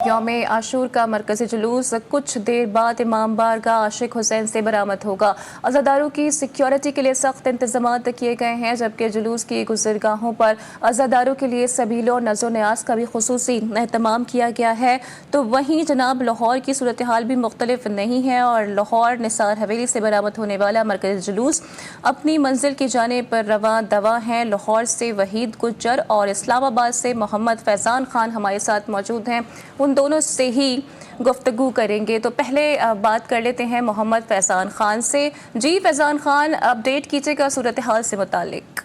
यौम आशूर का मरकजी जुलूस कुछ देर बाद इमाम बारगाह आशिक हुसैन से बरामद होगा। अज़ादारों की सिक्योरिटी के लिए सख्त इंतजाम किए गए हैं, जबकि जुलूस की गुजरगाहों पर अज़ादारों के लिए सबील और नज़ो न्याज का भी खुसूसी एहतमाम किया गया है। तो वहीं जनाब लाहौर की सूरत हाल भी मुख्तलिफ नहीं है और लाहौर निसार हवेली से बरामद होने वाला मरकजी जुलूस अपनी मंजिल की जानिब पर रवां दवा हैं। लाहौर से वहीद गुज्जर और इस्लामाबाद से मोहम्मद फैज़ान खान हमारे साथ मौजूद हैं, उन दोनों से ही गुफ्तगू करेंगे। तो पहले बात कर लेते हैं मोहम्मद फैज़ान खान से। जी फैज़ान खान, अपडेट कीजिएगा सूरत हाल से मुतालिक।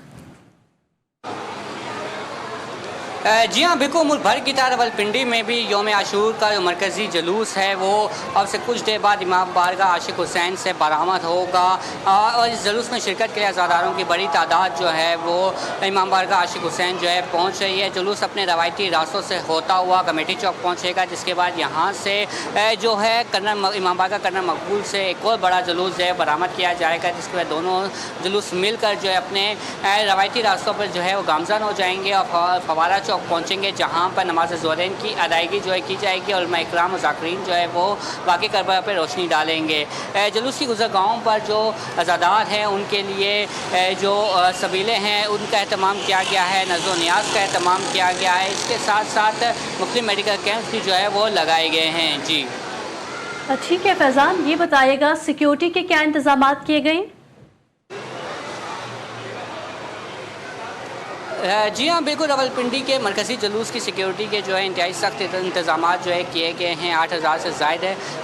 जी हाँ, बिल्कुल। मुल्क भर की तरह रावलपिंडी में भी यौम आशूर का जो मरकज़ी जुलूस है वो अब से कुछ देर बाद इमाम बारगाह आशिक हुसैन से बरामद होगा और इस जुलूस में शिरकत के लिए अज़ादारों की बड़ी तादाद जो है वो इमाम बारगाह आशिक हुसैन जो है पहुँच रही है। जुलूस अपने रवायती रास्तों से होता हुआ कमेटी चौक पहुँचेगा, जिसके बाद यहाँ से जो है इमाम बारगाह कर्नल मकबूल से एक और बड़ा जुलूस जो है बरामद किया जाएगा, जिसके बाद दोनों जुलूस मिलकर जो है अपने रवायती रास्तों पर जो है वो गामज़न हो जाएंगे और फवारा चौक पहुंचेंगे, जहां पर नमाज ज़ोहरैन की अदायगी जो है की जाएगी और उलमा इकराम और ज़ाकिरीन जो है वो वाक़ई करबला पर रोशनी डालेंगे। जुलूस की गुज़रगाहों पर जो अज़ादार हैं उनके लिए जो सबीलें हैं उनका एहतमाम किया गया है, नज़ो न्याज का एहतमाम किया गया है। इसके साथ साथ मुख्तलिफ मेडिकल कैंप्स भी जो है वो लगाए गए हैं। जी ठीक है फैज़ान, ये बताइएगा सिक्योरिटी के क्या इंतजाम किए गए? जी हाँ, बिल्कुल। रावलपिंडी के मरकज़ी जुलूस की सिक्योरिटी के जो है इंतहाई सख्त इंतजाम जो है किए गए हैं। 8000 से ज़ायद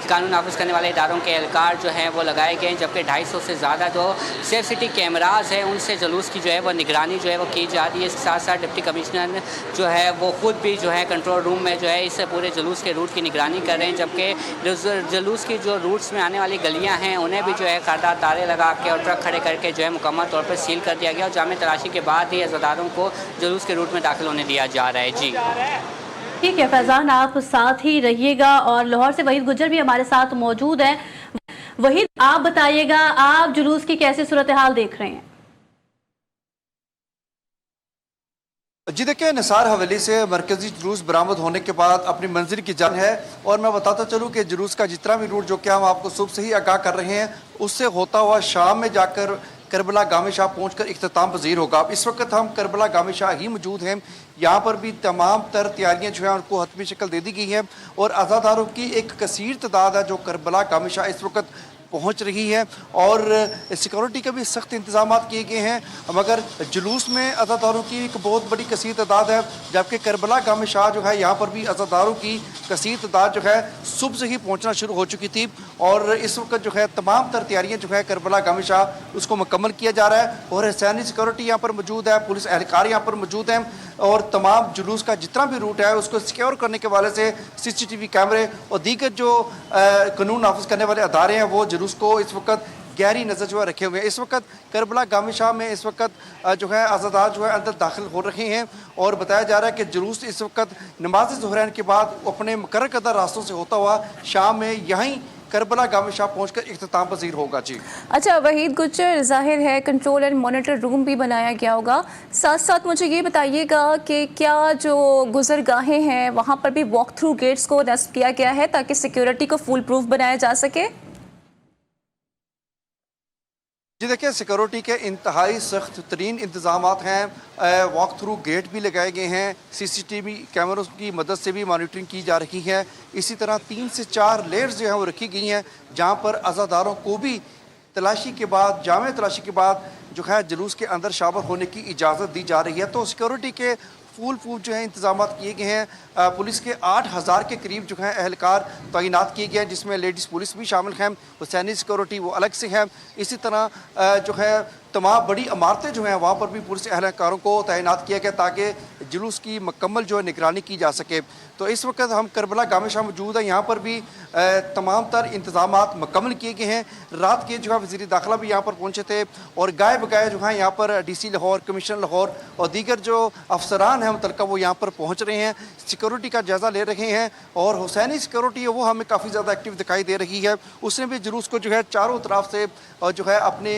कानून नाफिज करने वाले इदारों के एहलकार जो हैं वो लगाए गए हैं, जबकि 250 से ज़्यादा जो सेफ सिटी कैमराज हैं उनसे जुलूस की जो है वो निगरानी जो है वो की जा रही है। इसके साथ साथ डिप्टी कमिश्नर जो है वो ख़ुद भी जो है कंट्रोल रूम में जो है इस पूरे जुलूस के रूट की निगरानी कर रहे हैं, जबकि जुलूस की जो रूट्स में आने वाली गलियाँ हैं उन्हें भी जो है कारदार तारे लगा के और ट्रक खड़े करके जो है मुकम्मल तौर पर सील कर दिया गया और जामे तलाशी के बाद ही अज़ादारों को जुलूस के रूट में दाखिल होने दिया जा रहा है। जी ठीक है फैज़ान, आप साथ ही रहिएगा और लाहौर से वहीद गुज्जर भी हमारे साथ मौजूद हैं। वहीद, आप बताइएगा, आप जुलूस की कैसी सूरत हाल देख रहे हैं? जी देखिए, निसार हवेली से मरकजी जुलूस बरामद होने के बाद अपनी मंजिल की जान है और मैं बताता चलूँ कि जुलूस का जितना भी रूट जो कि हम आपको सुबह से ही आगाह कर रहे हैं उससे होता हुआ शाम में जाकर करबला गामे शाह पहुँच कर इख्तिताम पजीर होगा। इस वक्त हम करबला गामे शाह ही मौजूद हैं। यहाँ पर भी तमाम तर तैयारियाँ जो हैं उनको हतमी शक्ल दे दी गई हैं और अज़ादारों की एक कसीर तादाद है जो करबला गामे शाह इस वक्त पहुँच रही है और सिक्योरिटी के भी सख्त इंतजाम किए गए हैं। मगर जुलूस में अज़ादारों की एक बहुत बड़ी कसीर तादाद है, जबकि करबला गामे शाह जो है यहाँ पर भी अज़ादारों की कसीर तादाद जो है सुबह से ही पहुँचना शुरू हो चुकी थी और इस वक्त जो है तमाम तर तैयारियाँ जो है करबला गामे शाह उसको मुकम्मल किया जा रहा है और हुसैनी सिक्योरिटी यहाँ पर मौजूद है, पुलिस एहलकार यहाँ पर मौजूद हैं और तमाम जुलूस का जितना भी रूट है उसको सिक्योर करने के वाले से CCTV कैमरे और दीगर जो कानून नाफिज करने वाले अदारे हैं वो जुलूस को इस वक्त गहरी नज़र जो है रखे हुए हैं। इस वक्त करबला गामे शाह में इस वक्त जो है अज़ादार जो है अंदर दाखिल हो रहे हैं और बताया जा रहा है कि जुलूस इस वक्त नमाज ज़ोहरैन के बाद अपने मुकर्रर करदा रास्तों से होता हुआ शाम में यहीं करबला गामे शाह पहुंचकर इख्तिताम पजीर होगा। जी अच्छा वहीद गुज्जर, जाहिर है कंट्रोल एंड मॉनिटर रूम भी बनाया गया होगा, साथ साथ मुझे ये बताइएगा कि क्या जो गुजरगाहें हैं वहाँ पर भी वॉक थ्रू गेट्स को नस्ब किया गया है ताकि सिक्योरिटी को फुल प्रूफ बनाया जा सके? जी देखिए, सिक्योरिटी के इंतहाई सख्त तरीन इंतजाम हैं। वॉक थ्रू गेट भी लगाए गए हैं, CCTV कैमरों की मदद से भी मॉनिटरिंग की जा रही है। इसी तरह 3 से 4 लेयर्स जो हैं वो रखी गई हैं जहां पर अज़ादारों को भी तलाशी के बाद, जामे तलाशी के बाद जो है जुलूस के अंदर शामिल होने की इजाज़त दी जा रही है। तो सिक्योरिटी के फूल जो है इंतजाम किए गए हैं। पुलिस के 8000 के करीब जो है एहलकार तैनात किए गए हैं, जिसमें लेडीज़ पुलिस भी शामिल हैं, हुसैनी सिक्योरिटी वो अलग से है। इसी तरह जो है तमाम बड़ी इमारतें जो हैं वहाँ पर भी पुलिस एहलकारों को तैनात किया गया ताकि जुलूस की मुकम्मल जो है निगरानी की जा सके। तो इस वक्त हम करबला गामे शाह मौजूद हैं, यहाँ पर भी तमाम तर इंतजाम मुकम्मल किए गए हैं। रात के जो है वज़ीर दाखिला भी यहाँ पर पहुँचे थे और गाय बगाए जो है यहाँ पर DC लाहौर, कमिश्नर लाहौर और दीगर जो अफसरान हैं मुतल्लिक़ा वो यहाँ पर पहुँच रहे हैं, सिक्योरिटी का जायज़ा ले रहे हैं और हुसैनी सिक्योरिटी है वो हमें काफ़ी ज़्यादा एक्टिव दिखाई दे रही है। उसने भी जुलूस को जो है चारों तरफ से जो है अपने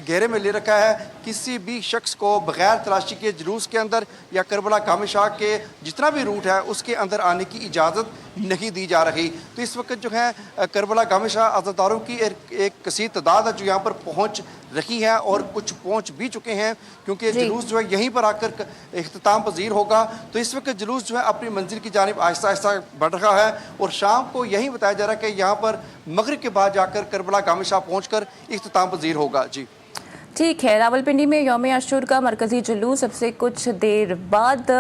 घेरे में ले रखा है। किसी भी शख्स को बगैर तलाशी के जुलूस के अंदर या करबला करबला कामिल शाह के जितना भी रूट है उसके अंदर आने की इजाज़त नहीं दी जा रही। तो इस वक्त जो है करबला कामिल शाह अज़ादारों की एक कसीर तादाद है जो यहाँ पर पहुँच रही है और कुछ पहुँच भी चुके हैं, क्योंकि जुलूस जो है यहीं पर आकर इख्तिताम पजीर होगा। तो इस वक्त जुलूस जो है अपनी मंजिल की जानिब आहिस्ता आहिस्ता बढ़ रहा है और शाम को यही बताया जा रहा है कि यहाँ पर मगरिब के बाद जाकर करबला कामिल शाह पहुँच कर इख्तिताम पजीर होगा। जी ठीक है, रावलपिंडी में यौम आशूर का मरकजी जुलूस अब से कुछ देर बाद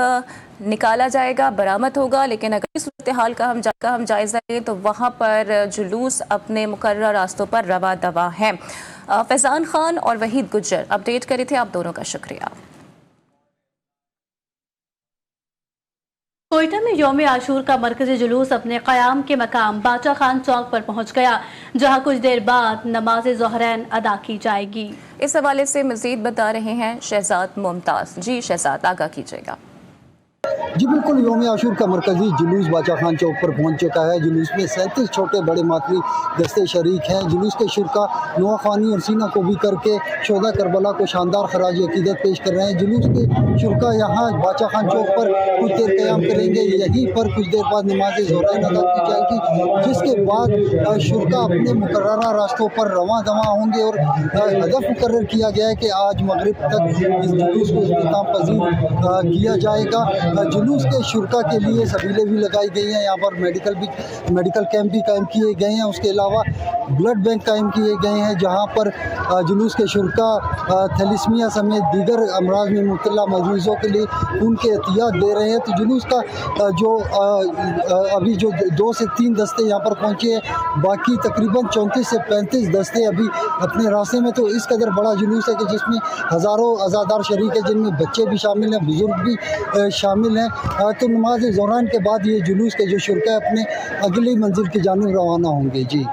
निकाला जाएगा, बरामद होगा। लेकिन अगर इस सूरत हाल का हम जायज़ा लें तो वहाँ पर जुलूस अपने मुकर्रर रास्तों पर रवा दवा है। फैज़ान खान और वहीद गुज्जर अपडेट करे थे, आप दोनों का शुक्रिया। कोयटा में यौम आशूर का मरकजी जुलूस अपने क़याम के मकाम बाचा खान चौक पर पहुंच गया, जहां कुछ देर बाद नमाज ज़ोहरैन अदा की जाएगी। इस हवाले से मज़ीद बता रहे हैं शहजाद मुमताज़। जी शहजाद, आगाह कीजिएगा। जी बिल्कुल, यौम आशूर का मरकजी जुलूस बाचा खान चौक पर पहुंच चुका है। जुलूस में 37 छोटे बड़े मातमी दस्ते शरीक हैं। जुलूस के शुरका नुआ खानी और सीना को भी करके शोदा करबला को शानदार खराज अकीदत पेश कर रहे हैं। जुलूस के शुरका यहाँ बाचा खान चौक पर कुछ देर क़याम करेंगे, यहीं पर कुछ देर बाद नमाज ज़ोहरैन अदा की जाएगी, जिसके बाद शुरका अपने मुकर्ररा रास्तों पर रवां दवा होंगे और हदफ मुकर्रर किया गया है कि आज मगरिब तक इस जुलूस को इख्तिताम पजीर किया जाएगा। जुलूस के शुरका के लिए सबीलें भी लगाई गई हैं। यहाँ पर मेडिकल कैंप भी कायम किए गए हैं। उसके अलावा ब्लड बैंक कायम किए गए हैं, जहाँ पर जुलूस के शुरका थैलिस्मिया समेत दीगर अमराज में मुब्तला मरीजों के लिए खून के एहतियात दे रहे हैं। तो जुलूस का अभी जो 2 से 3 दस्ते यहाँ पर पहुँचे हैं, बाकी तकरीबन 34 से 35 दस्ते अभी अपने रास्ते में। तो इस कदर बड़ा जुलूस है कि जिसमें हज़ारों अज़ादार शरीक है, जिनमें बच्चे भी शामिल हैं, बुजुर्ग भी शामिल हैं। तो नमाज ज़ोहरैन के बाद ये जुलूस के जो शुरका अपने अगली मंजिल की जानिब रवाना होंगे। जी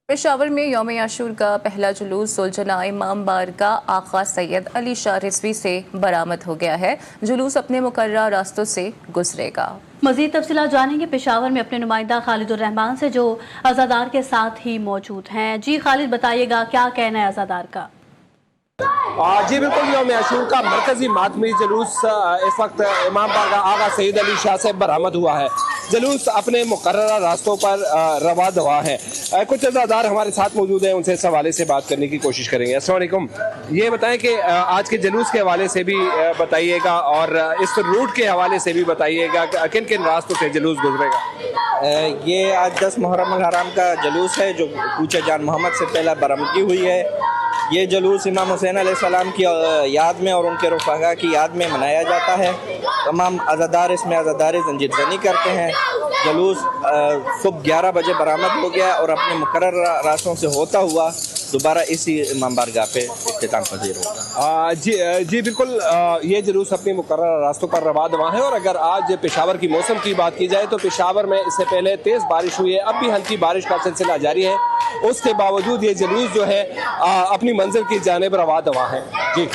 पेशावर में यौम आशूर का पहला जुलूस सुलझना इमाम बारगाह आका सैयद अली शाह रिजवी से बरामद हो गया है। जुलूस अपने मुकर्रर रास्तों से गुजरेगा। मज़ीद तफसीलात जानेंगे पेशावर में अपने नुमाइंदा खालिदुर रहमान से, जो अज़ादार के साथ ही मौजूद हैं। जी खालिद, बताइएगा क्या कहना है अज़ादार का? जी बिल्कुल, यौम आशूर का मरकजी मातमी जुलूस इस वक्त इमाम बारगाह आगा सैयद अली शाह से बरामद हुआ है। जुलूस अपने मुकर्ररा रास्तों पर रवा दवा है। कुछ अज़ादार हमारे साथ मौजूद हैं, उनसे इस हवाले से बात करने की कोशिश करेंगे। अस्सलाम वालेकुम, ये बताएं कि आज के जुलूस के हवाले से भी बताइएगा और इस रूट के हवाले से भी बताइएगा, किन किन रास्तों से जुलूस गुजरेगा? ये आज 10 मुहर्रम हराम का जुलूस है, जो कूचे जान मोहम्मद से पहला बरामदगी हुई है। ये जुलूस इमाम हुसैन अलैहिस्सलाम की याद में और उनके रफ़ाक़ा की याद में मनाया जाता है। तमाम अज़ादार इसमें अज़ादार ज़ंजीर ज़नी करते हैं। जुलूस सुबह 11 बजे बरामद हो गया और अपने मुकर्रर रास्तों से होता हुआ दोबारा इसी इमाम बारगाह पे इख्तिताम पजीर होगा। जी बिल्कुल, ये जुलूस अपने मुकर्रर रास्तों पर रवा दवा है। और अगर आज पेशावर की मौसम की बात की जाए तो पेशावर में इससे पहले तेज़ बारिश हुई है, अब भी हल्की बारिश का सिलसिला जारी है। उसके बावजूद ये जुलूस जो है अपनी मंजिल की जानिब रवा दवा है। जी